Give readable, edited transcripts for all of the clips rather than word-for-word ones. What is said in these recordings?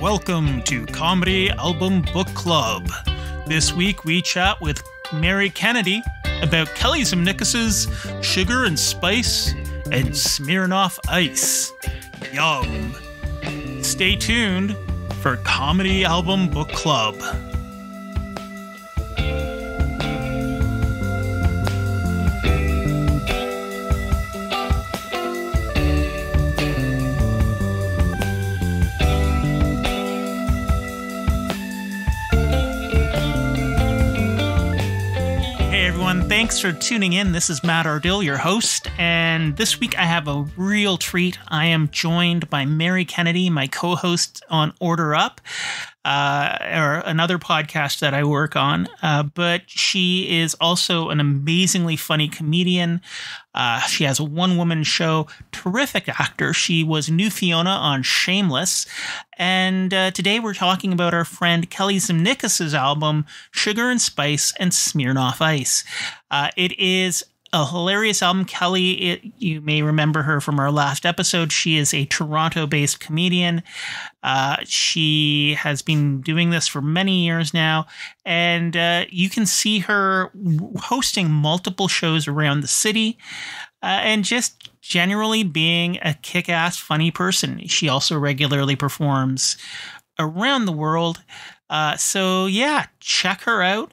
Welcome to Comedy Album Book Club. This week we chat with Mary Kennedy about Kelly Zemnickis' Sugar and Spice and Smirnoff Ice. Yum. Stay tuned for Comedy Album Book Club. Thanks for tuning in. This is Matt Ardill, your host, and this week I have a real treat. I am joined by Mary Kennedy, my co-host on Order Up, or another podcast that I work on, but she is also an amazingly funny comedian. She has a one-woman show, terrific actor. She was New Fiona on Shameless. And today we're talking about our friend Kelly Zemnickis' album, Sugar and Spice and Smirnoff Ice. It is a hilarious album. Kelly, you may remember her from our last episode. She is a Toronto-based comedian. She has been doing this for many years now, and you can see her hosting multiple shows around the city and just generally being a kick-ass funny person. She also regularly performs around the world. So yeah, check her out.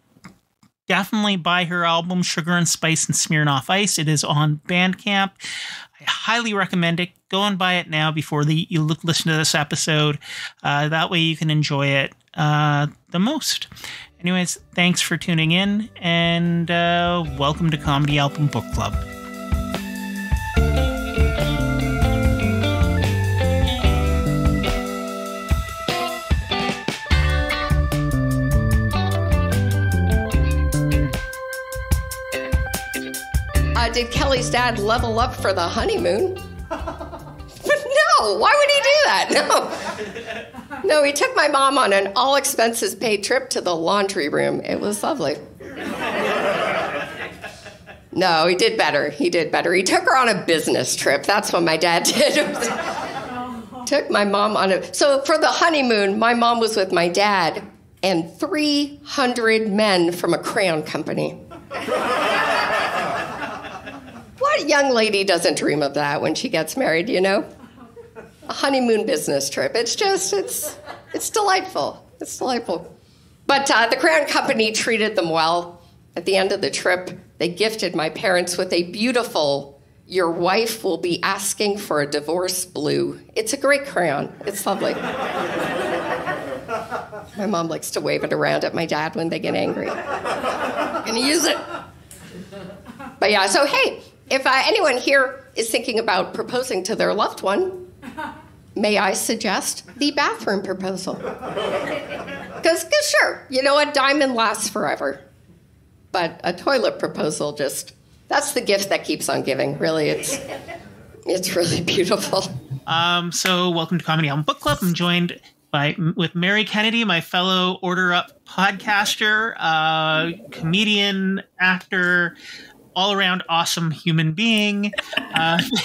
Definitely buy her album, Sugar and Spice and Smirnoff Ice. It is on Bandcamp. I highly recommend it. Go and buy it now before you listen to this episode. That way you can enjoy it the most. Anyways, thanks for tuning in, and welcome to Comedy Album Book Club. Did Kelly's dad level up for the honeymoon? No, why would he do that? No, he took my mom on an all-expenses-paid trip to the laundry room. It was lovely. No, he did better. He took her on a business trip. That's what my dad did. Took my mom on a... So for the honeymoon, my mom was with my dad and 300 men from a crayon company. What young lady doesn't dream of that when she gets married, you know? A honeymoon business trip. It's delightful. It's delightful. But the crayon company treated them well. At the end of the trip, they gifted my parents with a beautiful, "Your wife will be asking for a divorce" blue. It's a great crayon. It's lovely. My mom likes to wave it around at my dad when they get angry. Gonna use it. But yeah, so hey, if anyone here is thinking about proposing to their loved one, may I suggest the bathroom proposal? Because sure, you know, a diamond lasts forever. But a toilet proposal that's the gift that keeps on giving. Really, it's really beautiful. So welcome to Comedy Album Book Club. I'm joined with Mary Kennedy, my fellow Order Up podcaster, comedian, actor, all-around awesome human being.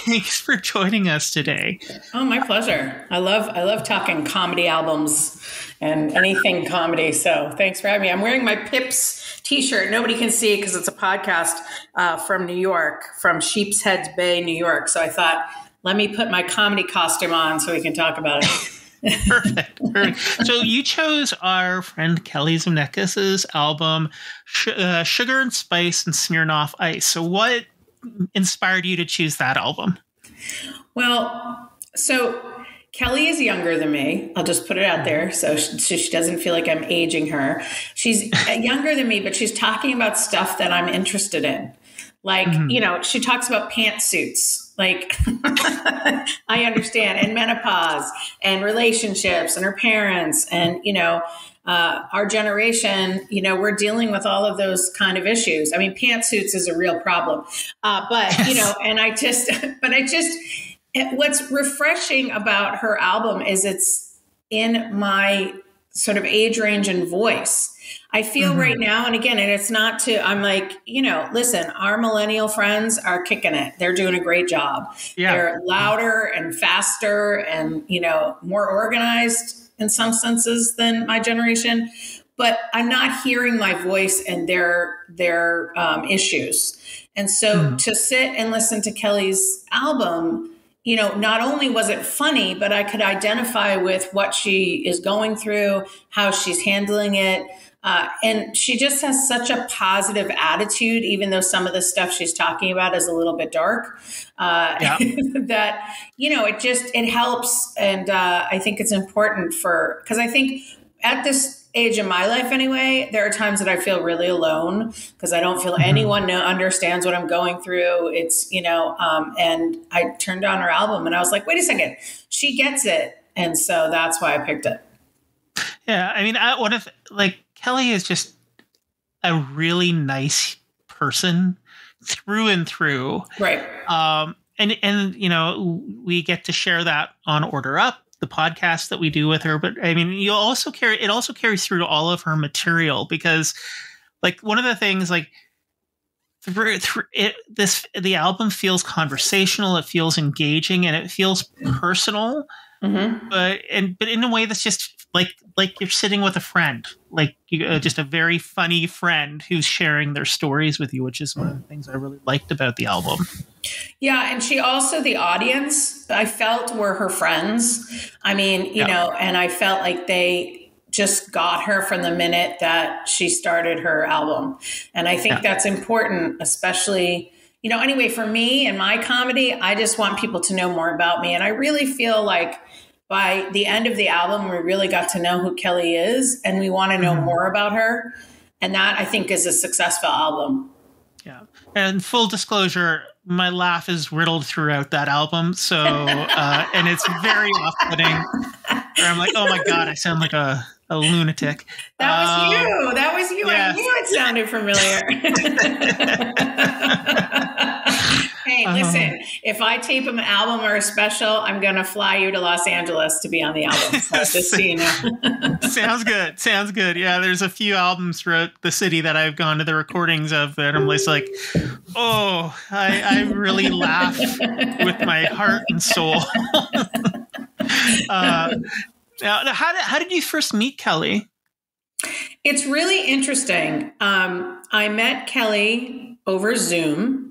Thanks for joining us today. Oh, my pleasure. I love talking comedy albums and anything comedy. So thanks for having me. I'm wearing my Pips t-shirt. Nobody can see it because it's a podcast from New York, from Sheepshead Bay, New York. So I thought, let me put my comedy costume on so we can talk about it. Perfect. So you chose our friend Kelly Zemnickis' album, Sugar and Spice and Smirnoff Ice. So what inspired you to choose that album? Well, so Kelly is younger than me. I'll just put it out there so she doesn't feel like I'm aging her. She's younger than me, but she's talking about stuff that I'm interested in. Like, you know, she talks about pantsuits. Like, I understand, and menopause and relationships and her parents and, you know, our generation, you know, we're dealing with all of those kind of issues. I mean, pantsuits is a real problem. But, you know, and what's refreshing about her album is it's in my sort of age range and voice. I feel right now, and again, and it's not to, I'm like, you know, listen, our millennial friends are kicking it. They're doing a great job. Yeah. They're louder and faster and, you know, more organized in some senses than my generation, but I'm not hearing my voice and their issues. And so to sit and listen to Kelly's album, you know, not only was it funny, but I could identify with what she is going through, how she's handling it. And she just has such a positive attitude, even though some of the stuff she's talking about is a little bit dark, that, you know, it helps. And I think it's important because I think at this age in my life anyway, there are times that I feel really alone because I don't feel anyone understands what I'm going through. It's, you know, and I turned on her album and I was like, wait a second, she gets it. And so that's why I picked it. Yeah. I mean, Kelly is just a really nice person through and through. Right. And, you know, we get to share that on Order Up, the podcast that we do with her. But I mean, it also carries through to all of her material because, like, one of the things, like, the album feels conversational, it feels engaging, and it feels personal. But in a way that's just like you're sitting with a friend, like just a very funny friend who's sharing their stories with you, which is one of the things I really liked about the album. Yeah, and she also, the audience, I felt were her friends. I mean, you know, and I felt like they just got her from the minute that she started her album. And I think that's important, especially, you know, anyway, for me and my comedy, I just want people to know more about me. And I really feel like by the end of the album, we really got to know who Kelly is and we want to know more about her. And that, I think, is a successful album. Yeah. And full disclosure, my laugh is riddled throughout that album. So, and it's very off-putting. I'm like, oh my God, I sound like a lunatic. That was you. That was you. Yeah. I knew it sounded familiar. Hey, listen, if I tape an album or a special, I'm going to fly you to Los Angeles to be on the album. So just so you know. Sounds good. Sounds good. Yeah, there's a few albums throughout the city that I've gone to the recordings of that I'm just like, oh, I really laugh with my heart and soul. Now, how did you first meet Kelly? It's really interesting. I met Kelly over Zoom.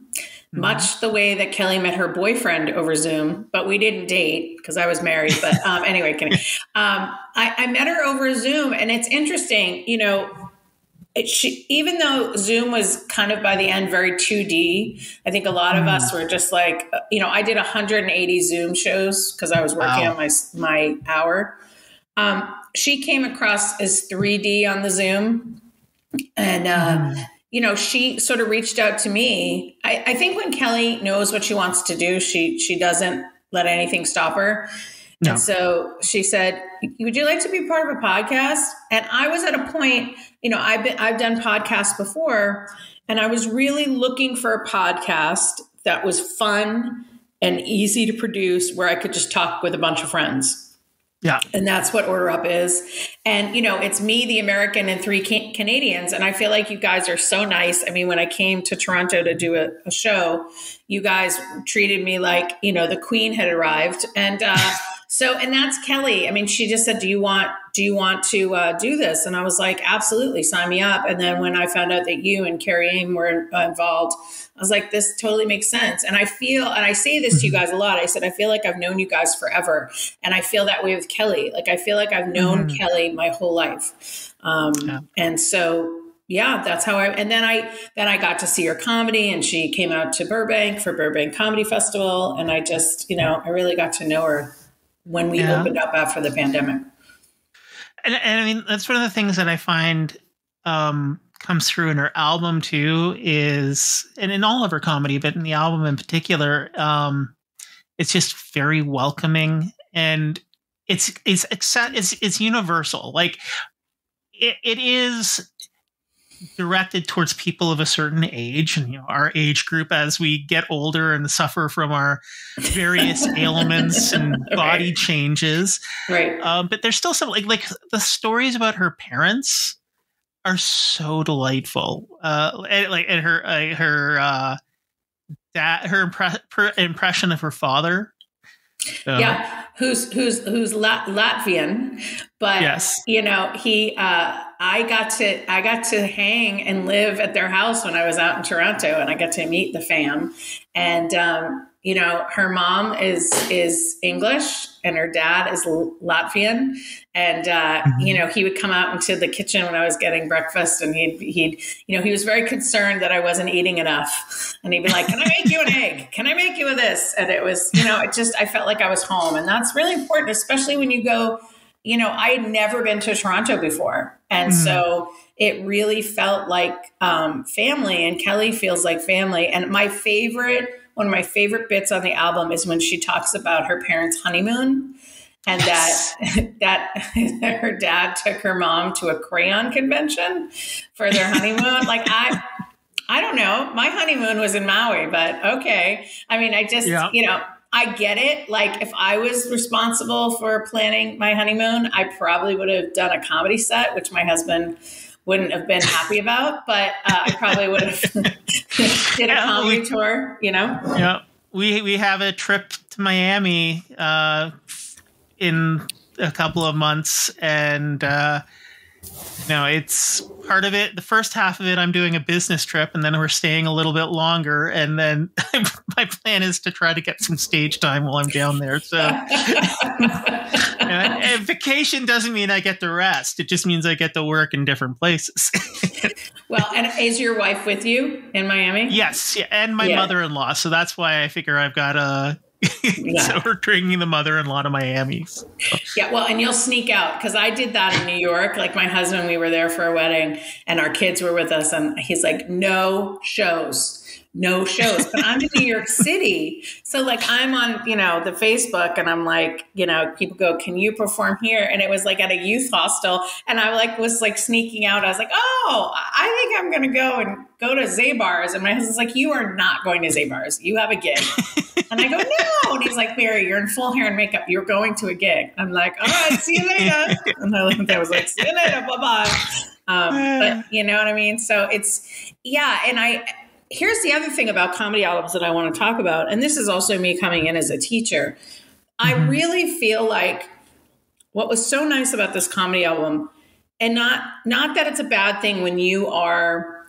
Much the way that Kelly met her boyfriend over Zoom, but we didn't date because I was married. But anyway, kidding. I met her over Zoom, and it's interesting, you know, even though Zoom was kind of by the end very 2D, I think a lot of us were just like, you know, I did 180 Zoom shows because I was working on my hour. She came across as 3D on the Zoom, and you know, she sort of reached out to me. I think when Kelly knows what she wants to do, she doesn't let anything stop her. No. And so she said, would you like to be part of a podcast? And I was at a point, you know, I've done podcasts before, and I was really looking for a podcast that was fun and easy to produce where I could just talk with a bunch of friends. Yeah. And that's what Order Up is. And, you know, it's me, the American, and 3 Canadians. And I feel like you guys are so nice. I mean, when I came to Toronto to do a show, you guys treated me like, you know, the Queen had arrived. And and that's Kelly. I mean, she just said, do you want to do this? And I was like, absolutely, sign me up. And then when I found out that you and Carrie Aim were involved, I was like, this totally makes sense. And I say this to you guys a lot. I said, I feel like I've known you guys forever. And I feel that way with Kelly. Like, I feel like I've known Kelly my whole life. And so, yeah, that's how and then I got to see her comedy, and she came out to Burbank for Burbank Comedy Festival. And I just, you know, I really got to know her when we opened up after the pandemic. And I mean, that's one of the things that I find, comes through in her album too, and in all of her comedy, but in the album in particular, it's just very welcoming, and it's universal. Like it is directed towards people of a certain age, and, you know, our age group as we get older and suffer from our various ailments and body changes. Right. But there's still some like the stories about her parents are so delightful. And her dad, her impression of her father Yeah, who's Latvian, but yes. He I got to hang and live at their house when I was out in Toronto, and I got to meet the fam. And her mom is English and her dad is Latvian, and he would come out into the kitchen when I was getting breakfast, and he was very concerned that I wasn't eating enough, and he'd be like, "Can I make you an egg? Can I make you this?" And it was, I felt like I was home, and that's really important, especially when you go. I had never been to Toronto before, and so it really felt like family, and Kelly feels like family. And one of my favorite bits on the album is when she talks about her parents' honeymoon, and that her dad took her mom to a crayon convention for their honeymoon. Like I don't know, my honeymoon was in Maui, but okay. I mean, I just I get it. Like if I was responsible for planning my honeymoon, I probably would have done a comedy set, which my husband wouldn't have been happy about, but I probably would have did a comedy tour, Yeah. We have a trip to Miami in a couple of months, and it's part of it. The first half of it, I'm doing a business trip, and then we're staying a little bit longer. And then my plan is to try to get some stage time while I'm down there. So and vacation doesn't mean I get to rest. It just means I get to work in different places. Well, and is your wife with you in Miami? Yes. Yeah, and my mother-in-law. So that's why I figure I've got a... So we're bringing the mother-in-law to Miami. So. Yeah, well, and you'll sneak out, because I did that in New York. Like my husband, we were there for a wedding, and our kids were with us, and he's like, no shows. But I'm in New York City. So like I'm on, the Facebook, and I'm like, people go, can you perform here? And it was like at a youth hostel. And I was sneaking out. I was like, oh, I think I'm going to go to Zabar's. And my husband's like, you are not going to Zabar's. You have a gig. And I go, no. And he's like, Mary, you're in full hair and makeup. You're going to a gig. I'm like, all right, see you later. And I was like, see you later. Bye-bye. But you know what I mean? So it's, and here's the other thing about comedy albums that I want to talk about. And this is also me coming in as a teacher. I really feel like what was so nice about this comedy album, and not that it's a bad thing when you are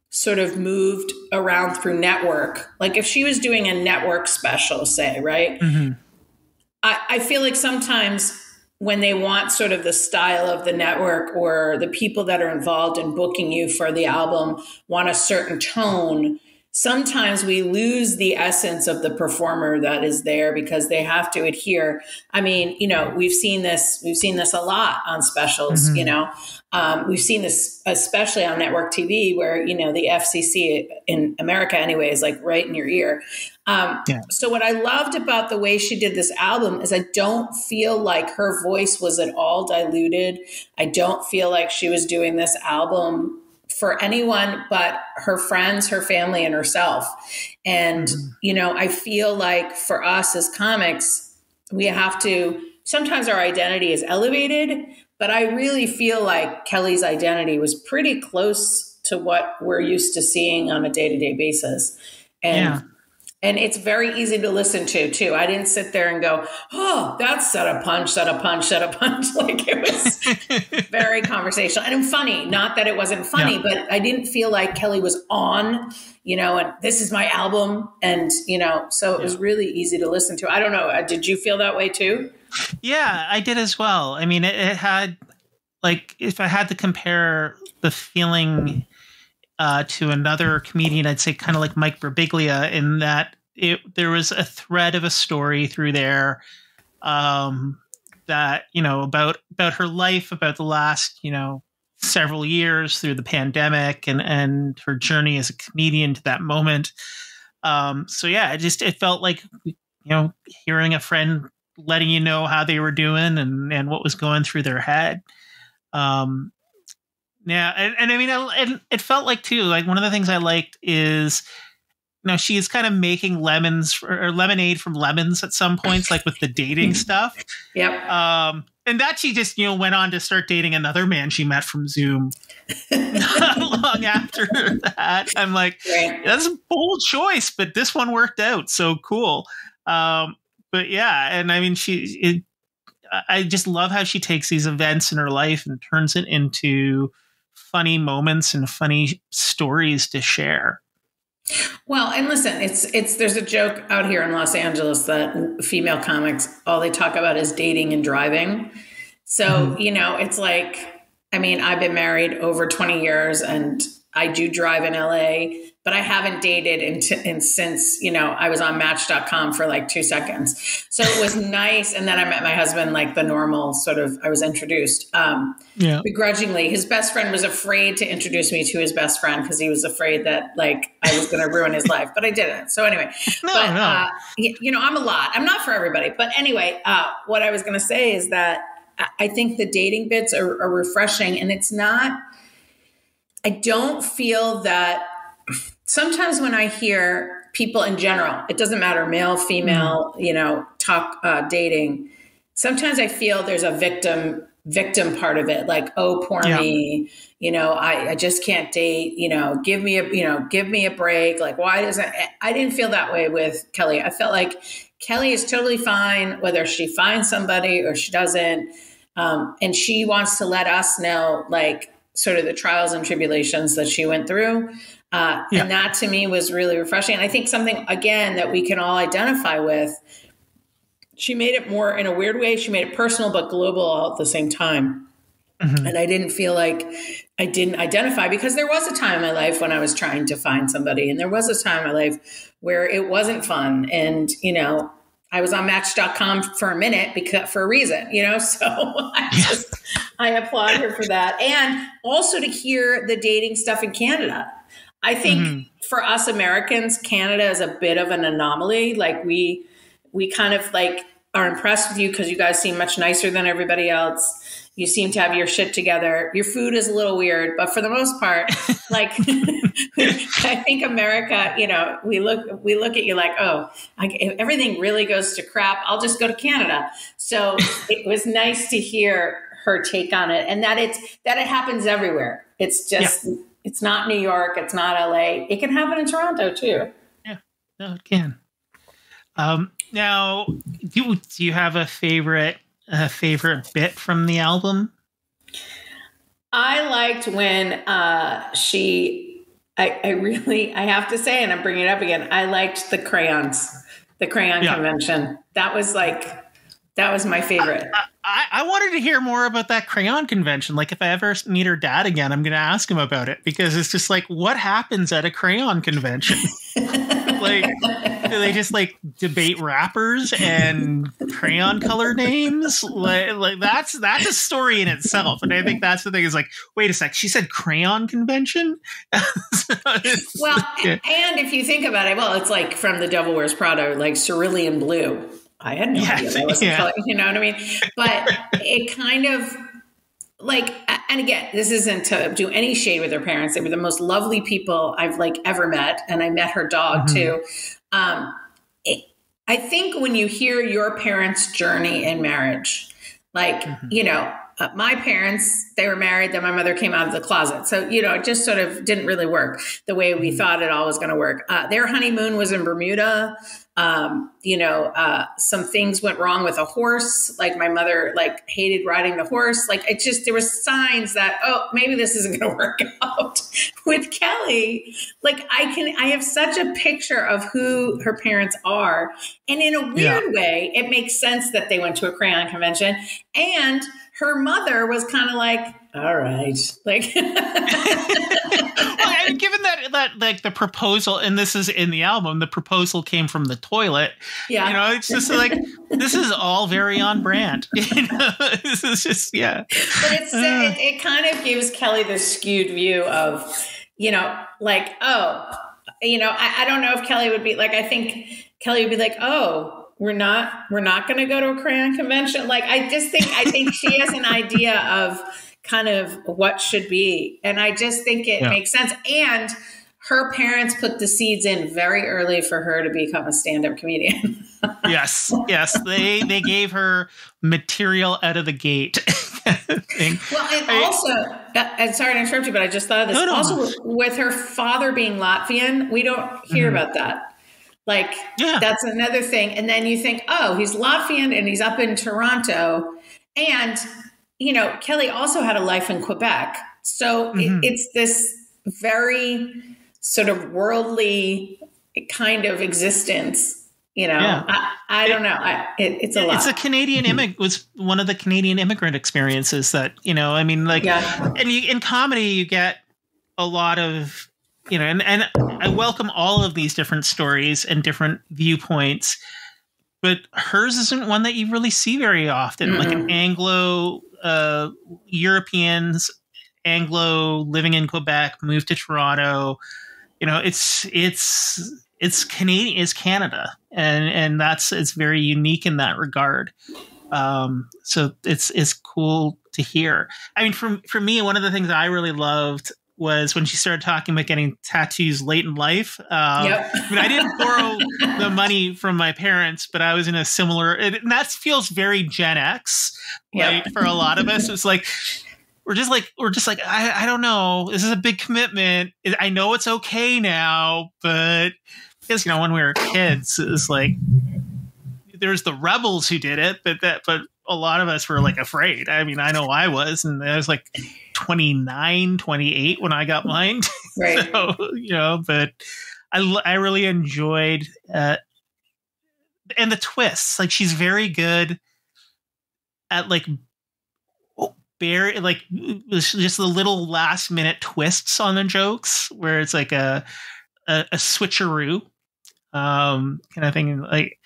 sort of moved around through network. Like if she was doing a network special, say, right? I feel like sometimes when they want sort of the style of the network, or the people that are involved in booking you for the album want a certain tone, sometimes we lose the essence of the performer that is there because they have to adhere. I mean, we've seen this a lot on specials, we've seen this especially on network TV where, the FCC in America anyway is like right in your ear. So what I loved about the way she did this album is I don't feel like her voice was at all diluted. I don't feel like she was doing this album for anyone but her friends, her family, and herself. And, I feel like for us as comics, we have to, sometimes our identity is elevated, but I really feel like Kelly's identity was pretty close to what we're used to seeing on a day-to-day basis. And it's very easy to listen to, too. I didn't sit there and go, oh, that's set a punch. Like it was very conversational and funny. Not that it wasn't funny, but I didn't feel like Kelly was on, and this is my album. And, so it was really easy to listen to. I don't know. Did you feel that way, too? Yeah, I did as well. I mean, it had, like, if I had to compare the feeling to another comedian, I'd say kind of like Mike Birbiglia, in that there was a thread of a story through there that, about her life, about the last, several years through the pandemic and her journey as a comedian to that moment. It felt like, hearing a friend letting you know how they were doing and what was going through their head. It felt like too, like one of the things I liked is, she is kind of making lemonade from lemons at some points, like with the dating stuff. Yep. And that she just, went on to start dating another man she met from Zoom not long after that. I'm like, that's a bold choice, but this one worked out. So cool. But but yeah, and I mean, I just love how she takes these events in her life and turns it into funny moments and funny stories to share. Well, and listen, there's a joke out here in Los Angeles that female comics, all they talk about is dating and driving. So, it's like, I mean, I've been married over 20 years and I do drive in LA, but I haven't dated since, I was on Match.com for like 2 seconds. So it was nice. And then I met my husband, like the normal sort of, I was introduced begrudgingly. His best friend was afraid to introduce me to his best friend because he was afraid that like I was going to ruin his life, but I didn't. So anyway, I'm a lot. I'm not for everybody. But anyway, what I was going to say is that I think the dating bits are refreshing, and it's not, I don't feel that sometimes when I hear people in general, it doesn't matter, male, female, talk dating, sometimes I feel there's a victim part of it. Like, oh, poor me, I just can't date, give me a break. Like, why doesn't, I didn't feel that way with Kelly. I felt like Kelly is totally fine, whether she finds somebody or she doesn't. And she wants to let us know, like, sort of the trials and tribulations that she went through. And that to me was really refreshing. And I think something, again, that we can all identify with, she made it more in a weird way. She made it personal, but global all at the same time. Mm-hmm. And I didn't feel like I didn't identify, because there was a time in my life when I was trying to find somebody. And there was a time in my life where it wasn't fun. And, I was on Match.com for a minute for a reason, so I applaud her for that. And also to hear the dating stuff in Canada. I think for us Americans, Canada is a bit of an anomaly. Like we kind of like are impressed with you because you guys seem much nicer than everybody else. You seem to have your shit together. Your food is a little weird, but for the most part, like I think America, we look at you like, oh, if everything really goes to crap, I'll just go to Canada. So it was nice to hear her take on it, and that it happens everywhere. It's just, it's not New York. It's not LA. It can happen in Toronto too. Yeah, no, it can. Now, do you have a favorite bit from the album? I liked when I have to say, and I'm bringing it up again, I liked the crayon convention. That was my favorite. I wanted to hear more about that crayon convention. Like, if I ever meet her dad again, I'm going to ask him about it, because it's just like, what happens at a crayon convention? Like, do they just like debate rappers and crayon color names? Like that's a story in itself. And I think that's the thing, is like, wait a sec, she said crayon convention? Well, and if you think about it, well, it's like from The Devil Wears Prada, like cerulean blue. I had no idea that was color, you know what I mean? But it kind of like, and again, this isn't to do any shade with her parents. They were the most lovely people I've like ever met. And I met her dog too. I think when you hear your parents' journey in marriage, like, my parents, they were married, then my mother came out of the closet. So, it just sort of didn't really work the way we thought it all was going to work. Their honeymoon was in Bermuda. Some things went wrong with a horse. Like my mother, like hated riding the horse. Like there were signs that, oh, maybe this isn't going to work out. With Kelly, like I have such a picture of who her parents are. And in a weird way, it makes sense that they went to a crayon convention, and her mother was kind of like, all right, like, well, and given that like the proposal, and this is in the album, the proposal came from the toilet. Yeah, it's just like, this is all very on brand. This is just But it kind of gives Kelly this skewed view of, like, oh, I don't know if Kelly would be like, I think Kelly would be like, oh, we're not going to go to a crayon convention. Like, I think she has an idea of kind of what should be. And I just think it makes sense. And her parents put the seeds in very early for her to become a stand-up comedian. Yes. They gave her material out of the gate. Well, and also, and sorry to interrupt you, but I just thought of this. Also, with her father being Latvian, we don't hear about that. Like, that's another thing. And then you think, oh, he's Latvian and he's up in Toronto. And, Kelly also had a life in Quebec. So it's this very sort of worldly kind of existence. I don't know. It's a lot. It's a Canadian was one of the Canadian immigrant experiences that, and in comedy, you get a lot of, and I welcome all of these different stories and different viewpoints, but hers isn't one that you really see very often. Like an Anglo Europeans, Anglo living in Quebec, moved to Toronto. It's Canadian, is Canada, and it's very unique in that regard. So it's cool to hear. I mean, for me, one of the things I really loved was when she started talking about getting tattoos late in life. I mean, I didn't borrow the money from my parents, but I was in a similar, and that feels very Gen X. Like for a lot of us, it's like, we're just like, I don't know. This is a big commitment. I know it's okay now, but because, when we were kids, it's like, there's the rebels who did it, but a lot of us were like afraid. I mean, I know I was, and I was like 29, 28 when I got mine. Right. So, but I really enjoyed, and the twists, like she's very good at like, just the little last minute twists on the jokes where it's like a switcheroo, kind of thing, like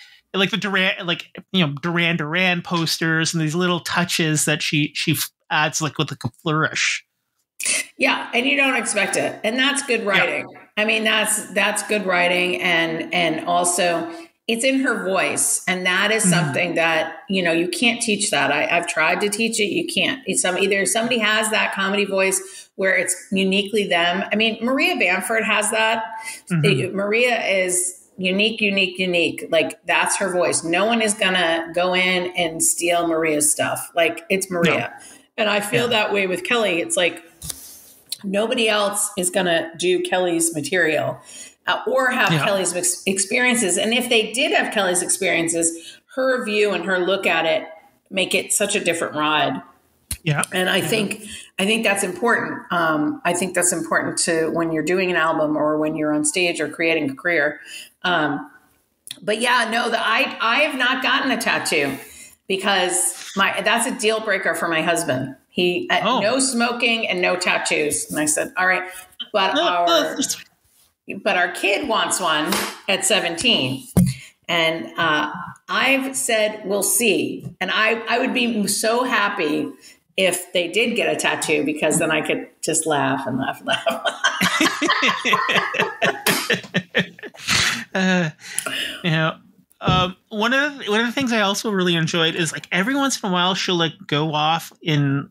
the Duran posters and these little touches that she adds like with a flourish. Yeah, and you don't expect it, and that's good writing. Yeah. I mean, that's good writing, and also it's in her voice, and that is something that you can't teach that. I've tried to teach it. You can't. It's either somebody has that comedy voice where it's uniquely them. I mean, Maria Bamford has that. Maria is unique. Like that's her voice. No one is gonna go in and steal Maria's stuff. Like it's Maria. No. And I feel that way with Kelly. It's like nobody else is gonna do Kelly's material or have Kelly's experiences. And if they did have Kelly's experiences, her view and her look at it make it such a different ride. Yeah. And I think that's important. I think that's important to when you're doing an album or when you're on stage or creating a career. But I have not gotten a tattoo because that's a deal breaker for my husband. He no smoking and no tattoos. And I said, all right, but our kid wants one at 17. And I've said, we'll see. And I would be so happy if they did get a tattoo, because then I could just laugh and laugh and laugh. One of the things I also really enjoyed is like every once in a while she'll like go off in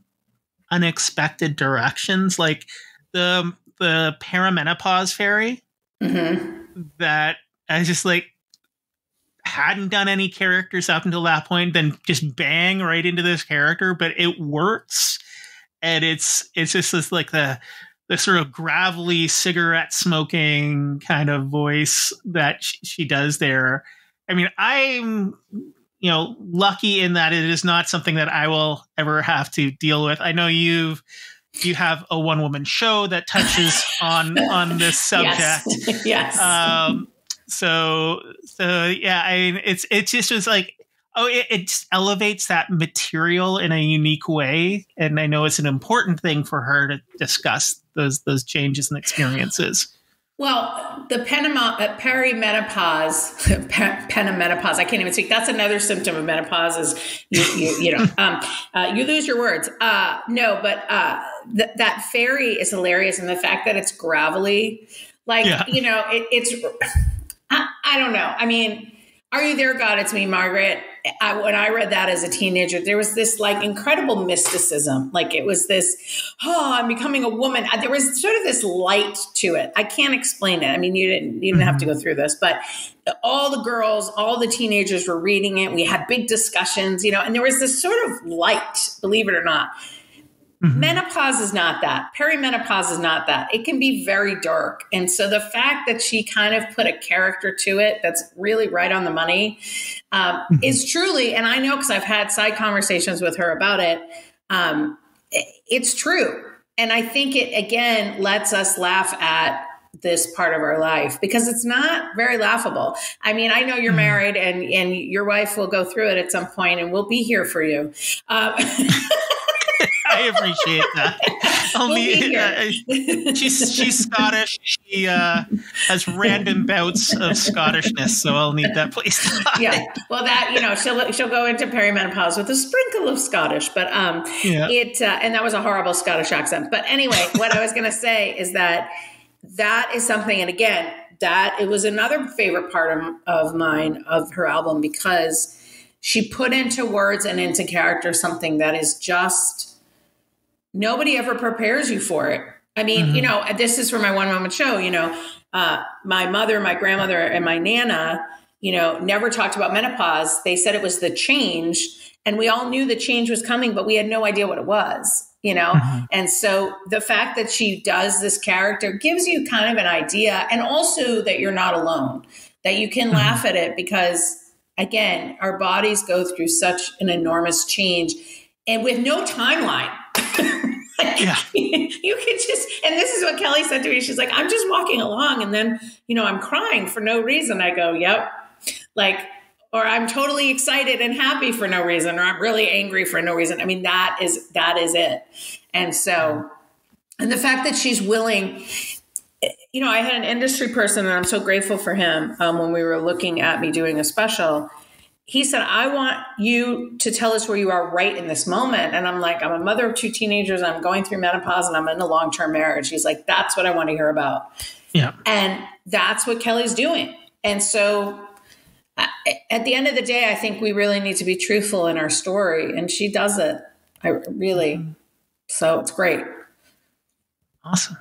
unexpected directions, like the perimenopause fairy that I just like hadn't done any characters up until that point, then just bang right into this character, but it works. And it's just this like the sort of gravelly cigarette smoking kind of voice that she does there. I mean, I'm, lucky in that it is not something that I will ever have to deal with. I know you have a one woman show that touches on this subject. Yes. So yeah, I mean, it just was like, it just elevates that material in a unique way. And I know it's an important thing for her to discuss those changes and experiences. Well, the perimenopause, I can't even speak. That's another symptom of menopause is you lose your words. That fairy is hilarious. And the fact that it's gravelly, it's, I don't know. I mean, Are You There, God? It's Me, Margaret. When I read that as a teenager, there was this like incredible mysticism. Like it was this, I'm becoming a woman. There was sort of this light to it. I can't explain it. I mean, you didn't have to go through this, but all the girls, all the teenagers were reading it. We had big discussions, and there was this sort of light, believe it or not. Menopause is not that. Perimenopause is not that. It can be very dark. And so the fact that she kind of put a character to it that's really right on the money is truly, and I know because I've had side conversations with her about it, it's true. And I think it, again, lets us laugh at this part of our life because it's not very laughable. I mean, I know you're married and your wife will go through it at some point and we'll be here for you. I appreciate that. She's Scottish. She has random bouts of Scottishness, so I'll need that place. Yeah. Well, that she'll go into perimenopause with a sprinkle of Scottish, but and that was a horrible Scottish accent. But anyway, what I was going to say is that is something, and again, that it was another favorite part of mine of her album because she put into words and into character something that is just. Nobody ever prepares you for it. I mean, this is for my one moment show, my mother, my grandmother, and my Nana, never talked about menopause. They said it was the change and we all knew the change was coming, but we had no idea what it was, And so the fact that she does this character gives you kind of an idea and also that you're not alone, that you can laugh at it because again, our bodies go through such an enormous change and with no timeline. You could just, and this is what Kelly said to me. She's like, I'm just walking along and then, I'm crying for no reason. I go, yep. Or I'm totally excited and happy for no reason, or I'm really angry for no reason. I mean, that is it. And so, and the fact that she's willing, I had an industry person and I'm so grateful for him. When we were looking at me doing a special, he said, I want you to tell us where you are right in this moment. And I'm like, I'm a mother of 2 teenagers. I'm going through menopause and I'm in a long-term marriage. He's like, that's what I want to hear about. Yeah. And that's what Kelly's doing. And so at the end of the day, I think we really need to be truthful in our story. And she does it. So it's great. Awesome.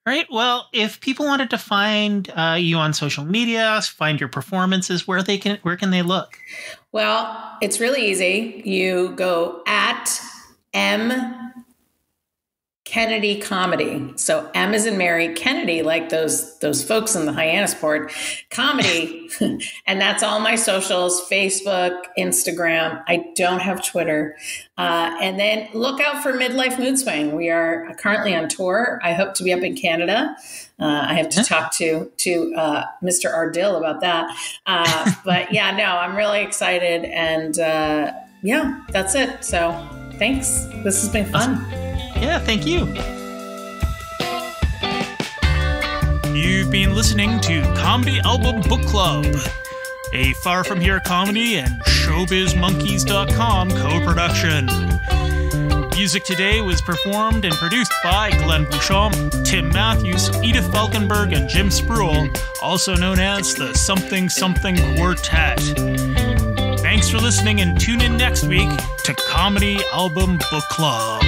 All right. Well, if people wanted to find you on social media, find your performances, where can they look? Well, it's really easy. You go at M Kennedy Comedy. So M is in Mary, Kennedy, like those folks in the Hyannisport comedy. And that's all my socials, Facebook, Instagram. I don't have Twitter. And then look out for Midlife Mood Swing. We are currently on tour. I hope to be up in Canada. I have to talk to Mr. Ardill about that. But I'm really excited. And that's it. So thanks. This has been fun. Yeah, thank you. You've been listening to Comedy Album Book Club, a Far From Here comedy and ShowbizMonkeys.com co-production. Music today was performed and produced by Glenn Bouchon, Tim Matthews, Edith Falkenberg, and Jim Spruill, also known as the Something Something Quartet. Thanks for listening and tune in next week to Comedy Album Book Club.